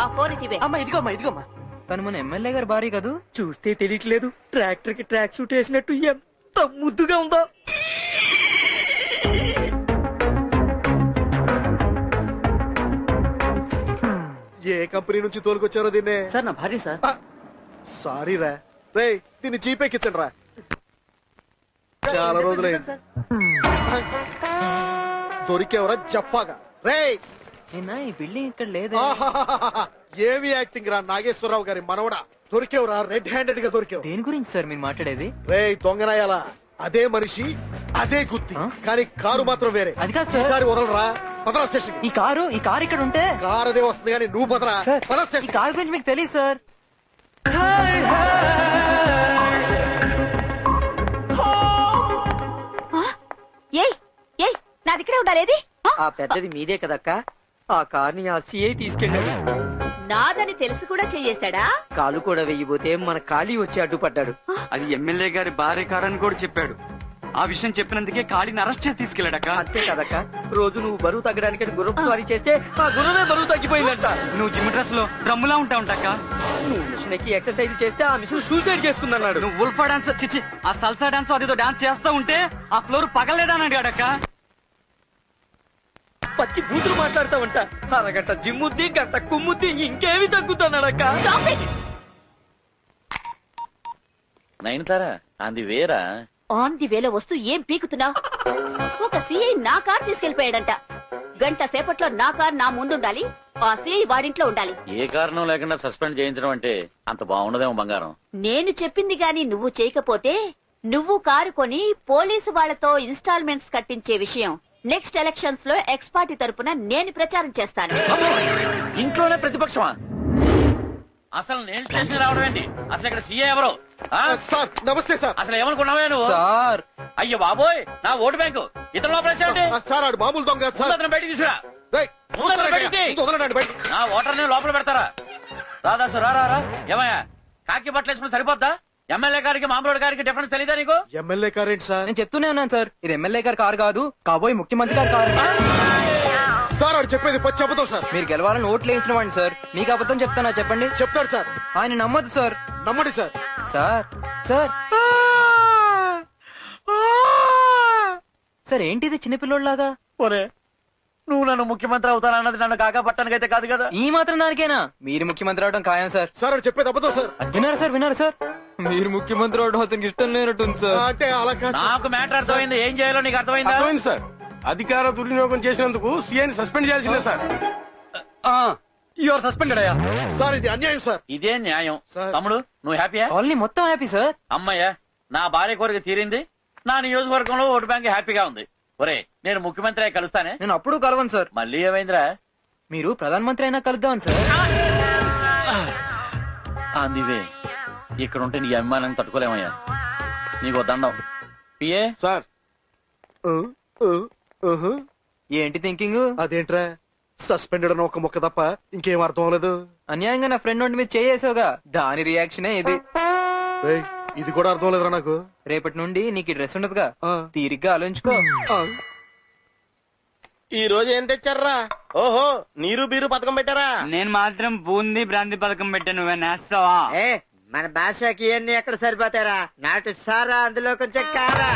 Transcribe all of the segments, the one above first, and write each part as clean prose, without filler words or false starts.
ఆ ఫోన్ ఇటివే. అమ్మా ఇదిగోమ్మా తను మన ఎమ్మెల్యే గారు భార్య కదూ. చూస్తే తెలియట్లేదు, ట్రాక్టర్ కి ట్రాక్ సూట్ వేసినట్టు ఎంత ముద్దుగా ఉందో. ఏ కంపెనీ నుంచి తోలుకొచ్చారో దీన్నే? సార్ నా భార్య సార్. సారీ రా రే, దీన్ని జీపేకిచ్చండి రా, చాలా రోజులైంది. దొరికేవరా జఫాగా రే. నిన్న ఈ బిల్డింగ్ ఇక్కడ లేదు. ఏమి యాక్టింగ్ రా నాగేశ్వరరావు గారి మనవడా, దొరికేవరా, రెడ్ హ్యాండెడ్ గా దొరికేవు. దేని గురించి సార్ మీరు మాట్లాడేది? రే దొంగనాయాలా, అదే మనిషి అదే గుత్తి, కానీ కారు మాత్రం వేరే. అది కాదు సార్. ఈసారి వదలరా, పదరా స్టేషన్. ఈ కారు ఇక్కడ ఉంటే కారు అదే వస్తుంది కానీ నువ్వు పదరా. సార్, పదరా ఈ స్టేషన్. కారు గురించి మీకు తెలియదు సార్. ఏయ్ ఏయ్, నాది ఇక్కడే ఉండాలేది. ఆ పెద్దది మీదే కదక్క. ఆ కార్ని ఆ సిఐ తీసుకెళ్ళాడు. నాదని తెలిసి కూడా చెయ్యేశాడా? కాలు కూడా వెయ్యిపోతే మన ఖాళీ వచ్చి అడ్డుపడ్డాడు. అది ఎమ్మెల్యే గారి భార్య కారని కూడా చెప్పాడు. ఆ విషయం చెప్పినందుకే ఖాళీని అరెస్ట్ చేసి తీసుకెళ్లాడక్క. అంతే కదక్క, రోజు నువ్వు బరువు తగ్గడానికి గుర్రం స్వారీ చేస్తే ఆ గుర్రమే బరువు తగ్గిపోయిందంట. నువ్వు జిమ్ డ్రెస్ లో డ్రమ్ములా ఉంటా ఉంటాక. నువ్వు మిషన్ ఎక్కి ఎక్సర్సైజ్ చేస్తే ఆ మిషన్ సూసైడ్ చేసుకుందన్నాడు. నువ్వు ఉల్ఫా డాన్స్ చిచ్చి ఆ సల్సా డాన్స్ అదేదో డాన్స్ చేస్తా ఉంటే ఆ ఫ్లోర్ పగలేదని అడిగాడక్క. పచ్చి బూతులు మాట్లాడతావంట. అరగంట జిమ్ముద్ది, గంట కుమ్ముద్ది, ఇంకేమి తగ్గుతున్నాడక్క. నైన్తారా అంది వేరా. ఆన్ ది వేలో వస్తూ ఏం పీకుతున్నావు? ఒక సిఐ నా కార్ తీసుకెళ్లిపోయాడంట. గంట సేపట్లో నా కార్ నా ముందుండాలి, ఆ సిఐ వాడింట్లో ఉండాలి. ఏ కారణం లేకుండా సస్పెండ్ చేయించడం అంటే అంత బాగుండదేమో బంగారం. నేను చెప్పింది గాని నువ్వు చేయకపోతే నువ్వు కారు కొని పోలీసు వాళ్లతో ఇన్స్టాల్మెంట్స్ కట్టించే విషయం నెక్స్ట్ ఎలక్షన్స్ లో ఎక్స్ పార్టీ తరపున నేను ప్రచారం చేస్తాను. ఇంట్లోనే ప్రతిపక్షమా? అసలు నేను స్టేషన్ రావడం ఏంటి? అసలు ఇక్కడ సీఏ ఎవరు? సార్ నమస్తే సార్. అసలు ఏమనుకున్నావే నువ్వు? సార్ అయ్యో బాబోయ్, నా ఓటు బ్యాంకు ఇతను లోపల సార్ ఆడు మామూలు దొంగ కాదు సార్. అతను బయటికి తీసుకురా. రేయ్, వదలండి బయట. నా ఓటర్ని లోపల పెడతారా? రాదాసు రా. ఏమయ్యా, కాకి బట్టలు వేసుకుని సరిపోద్దా? ఎమ్మెల్యే గారికి మామూలు గారికి డిఫరెన్స్ తెలీదా నీకు? ఎమ్మెల్యే కార్ ఏంటి సార్? నేను చెప్తూనే ఉన్నాను సార్, ఇది ఎమ్మెల్యే గారి కారు కాదు, కాబోయే ముఖ్యమంత్రి గారి కారు. సార్ ఆడు చెప్పేది పచ్చి అబద్ధం సార్. మీరు గెలవాలని ఓట్లు వేయించిన వాడిని సార్, మీకు అబద్ధం చెప్తానా చెప్పండి? చెప్తాడు సార్. ఆయన నమ్మొద్దు సార్. నమ్మండి సార్. సార్ సార్ సార్ ఏంటిది చిన్నపిల్లోడ్లాగా? ఒరే, నువ్వు నన్ను ముఖ్యమంత్రి అవుతానన్నది నన్ను కాకా పట్టణానికైతే కాదు కదా. ఈ మాత్రం దానికేనా మీరు ముఖ్యమంత్రి అవడం ఖాయం సార్. సార్ ఆడు చెప్పేది అబద్ధం సార్. వినారా సార్, మీరు ముఖ్యమంత్రి అవడం అతనికి ఇష్టం లేనట్టుంది సార్. అంటే అలా కాదు సార్. నాకు మ్యాటర్ అర్థమైంది, ఏం చేయాలో నీకు అర్థమైందా? అర్థమైంది సార్. అధికార దుర్వినియోగం చేసినందుకు సీఐని సస్పెండ్ చేయాల్సిందే సార్. యువర్ సస్పెండెడ్ అయ్యా. సార్ ఇది అన్యాయం సార్. ఇదే న్యాయం. సార్. తమ్ముడు నువ్వు హ్యాపీయా? కాలనీ మొత్తం హ్యాపీ సార్. అమ్మయ్యా, నా భార్య కోరిక తీరింది. నా నియోజకవర్గంలో ఓటు బ్యాంక్ హ్యాపీగా ఉంది. ఒరే, నేను ముఖ్యమంత్రి అయి కలుస్తానే. నేను అప్పుడు కలవను సార్. మళ్ళీ ఏమైందిరా? మీరు ప్రధానమంత్రి అయినా కలుద్దామని సార్. అందివే, ఇక్కడ ఉంటే నీ అభిమానం తట్టుకోలేమయ్యా. నీకు దండం. పిఏ సార్ ఏంటి థింకింగ్? అదేంట్రా, సస్పెండెడ్ అని ఒక మొక్క తప్ప ఇంకేం అర్థం అవ్వలేదు. అన్యాయంగా నా ఫ్రెండ్ నోటి మీద చేయేసావుగా, దాని రియాక్షనే ఇది. రేయ్, ఇది కూడా అర్థం లేదురా నాకు. రేపటి నుండి నీకు డ్రెస్ ఉండదుగా, ఆ. తీరిగ్గా ఆలోచించుకో. ఈ రోజు ఏం తెచ్చారా? ఓహో, నీరు బీరు పథకం పెట్టారా? నేను మాత్రం బూందీ బ్రాంతి పథకం పెట్టాను, నువ్వే నేస్తావా? మన భాషకి ఇవన్నీ ఎక్కడ సరిపోతారా? నాటు సారా, అందులో కొంచెం కారా.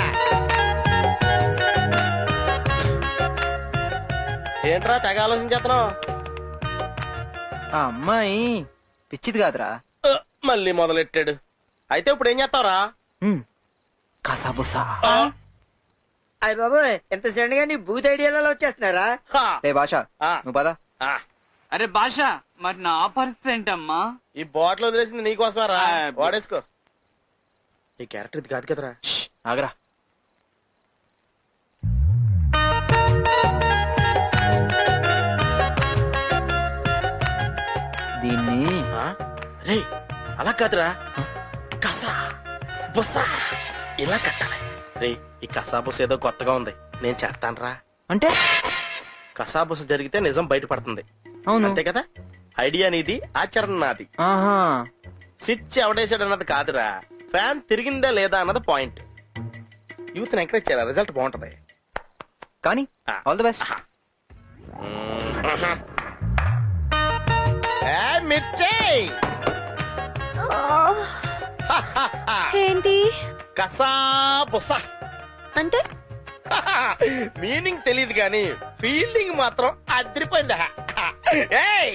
ఏంట్రా తెగ ఆలోచించేస్తున్నావు? ఆ అమ్మాయి పిచ్చిది కాదురా. మళ్ళీ మొదలెట్టాడు. అయితే ఇప్పుడు ఏం చేస్తావురా? కసాబుసా. అయ్య బాబోయ్, ఎంత సడన్ గా నీ బూత్ ఐడియాలలో వచ్చేస్తున్నారా? రే భాష, నువ్వు పద. అరే భాష, మరి నా పరిస్థితి ఏంటమ్మా? ఈ బాటిల్ వదిలేసింది నీకోసమారా? వాడేసుకో. ఈ క్యారెక్టర్ ఇది కాదు కదరా. ఆగరా. దీన్ని రే, అలా కాదురా, కసా బుసా ఇలా కట్టాలి. రే, ఈ కసాబుస ఏదో కొత్తగా ఉంది, నేను చేస్తానురా. అంటే కసాబుస జరిగితే నిజం బయటపడుతుంది. అవును అంతే కదా. ఐడియా నీది, ఆచరణ నాది. ఆహా. స్విచ్ ఎవడేసాడు అన్నది కాదురా, ఫ్యాన్ తిరిగిందా లేదా అన్నది పాయింట్. యూత్ ఎంకరేజ్ చేయాలి, రిజల్ట్ బాగుంటది. కానీ ఆల్ ది బెస్ట్. మిర్చి ఏంటి కసా బుసా అంటే మీనింగ్ తెలియదు కానీ ఫీలింగ్ మాత్రం అదిరిపోయిందా ఏయ్!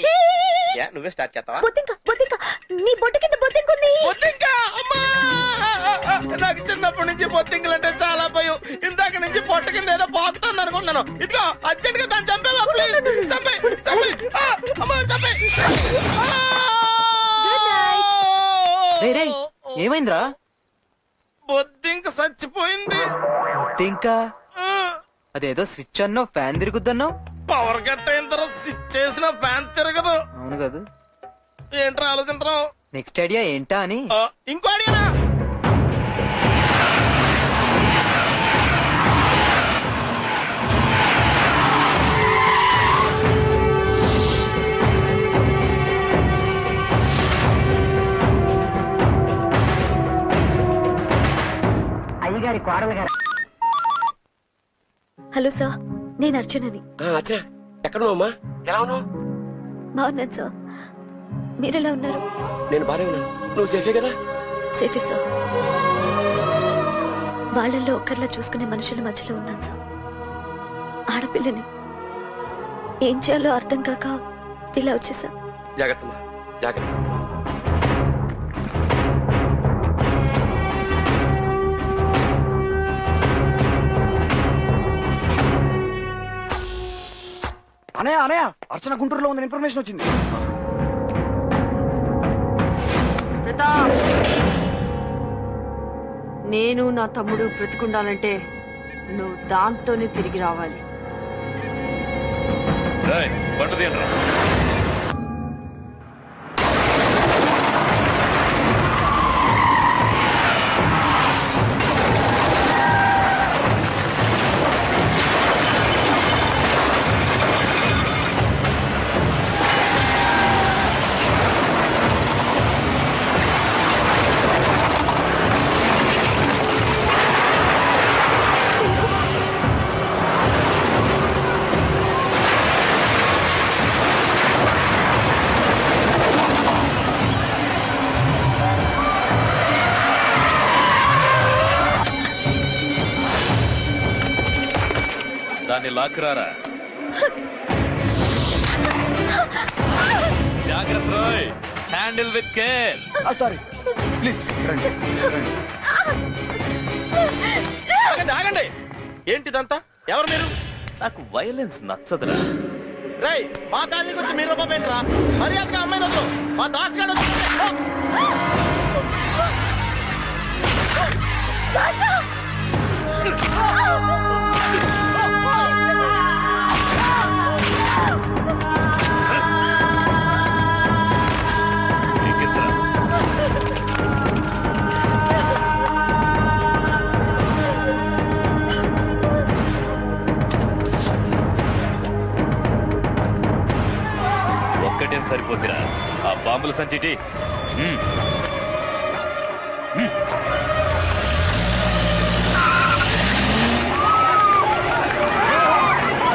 ఏ, నువ్వే స్టార్ట్ చేస్తావా బొద్దింక బొద్దింక నీ బొట్టు కింద బొద్దింకుంది. బొత్తింక అమ్మా నాకు చిన్నప్పటి నుంచి బొత్తింకలు అంటే చాలా భయం. ఇందాక నుంచి పొట్ట కింద ఏదో పాకుతుంది అనుకున్నాను. ఇదిగో అర్జెంట్ గా దాన్ని చంపేవా ప్లీజ్. చంపే చంపే అమ్మా చంపే. రేయ్, రేయ్, ఏమైందిరా? బొద్దింక చచ్చిపోయింది. ఇంకా అదేదో స్విచ్ అన్నో ఫ్యాన్ తిరుగుద్దన్నో. పవర్ కట్ అయిన తర్వాత స్విచ్ చేసిన ఫ్యాన్ తిరగదు. అవును కదా. ఏంట్రా ఆలోచించరావు? నెక్స్ట్ ఐడియా ఏంటా అని. ఇంకో అడిగినా హలో సార్, నేను అర్చనని. ఎక్కడ ఉన్నావమ్మా? ఎలా ఉన్నావు? బాగున్నాను సార్, మీరెలా ఉన్నారు? నేను బానే ఉన్నాను. నువ్వు సేఫే కదా? సేఫే సార్. వాళ్ళల్లో ఒక్కరిలా చూసుకునే మనుషుల మధ్యలో ఉన్నాను సార్. ఆడపిల్లని ఏం చేయాలో అర్థం కాక ఇలా వచ్చేసా. జాగ్రత్తమ్మా, జాగ్రత్త. అనయ్య అనయ్య, అర్చన గుంటూరులో ఉందని ఇన్ఫర్మేషన్ వచ్చింది. ప్రతాప్, నేను నా తమ్ముడు బ్రతికుండాలంటే నువ్వు దాంతోనే తిరిగి రావాలి. దాన్ని లాక్కురారా. జాగ్రత్త రోయ్, handle with care. Sorry please రండి రండి. ఆగండి ఆగండి. ఏంటిదంతా? ఎవరు మీరు? నాకు వైలెన్స్ నచ్చదురా. రేయ్, మా కాలనీకి వచ్చి మీరు రూపాయరా? మర్యాదగా అమ్మాయిలు వద్దు. మా దాసుగాడు ఒక్కటేం సరిపోతురా, ఆ బాంబుల సంచిటి.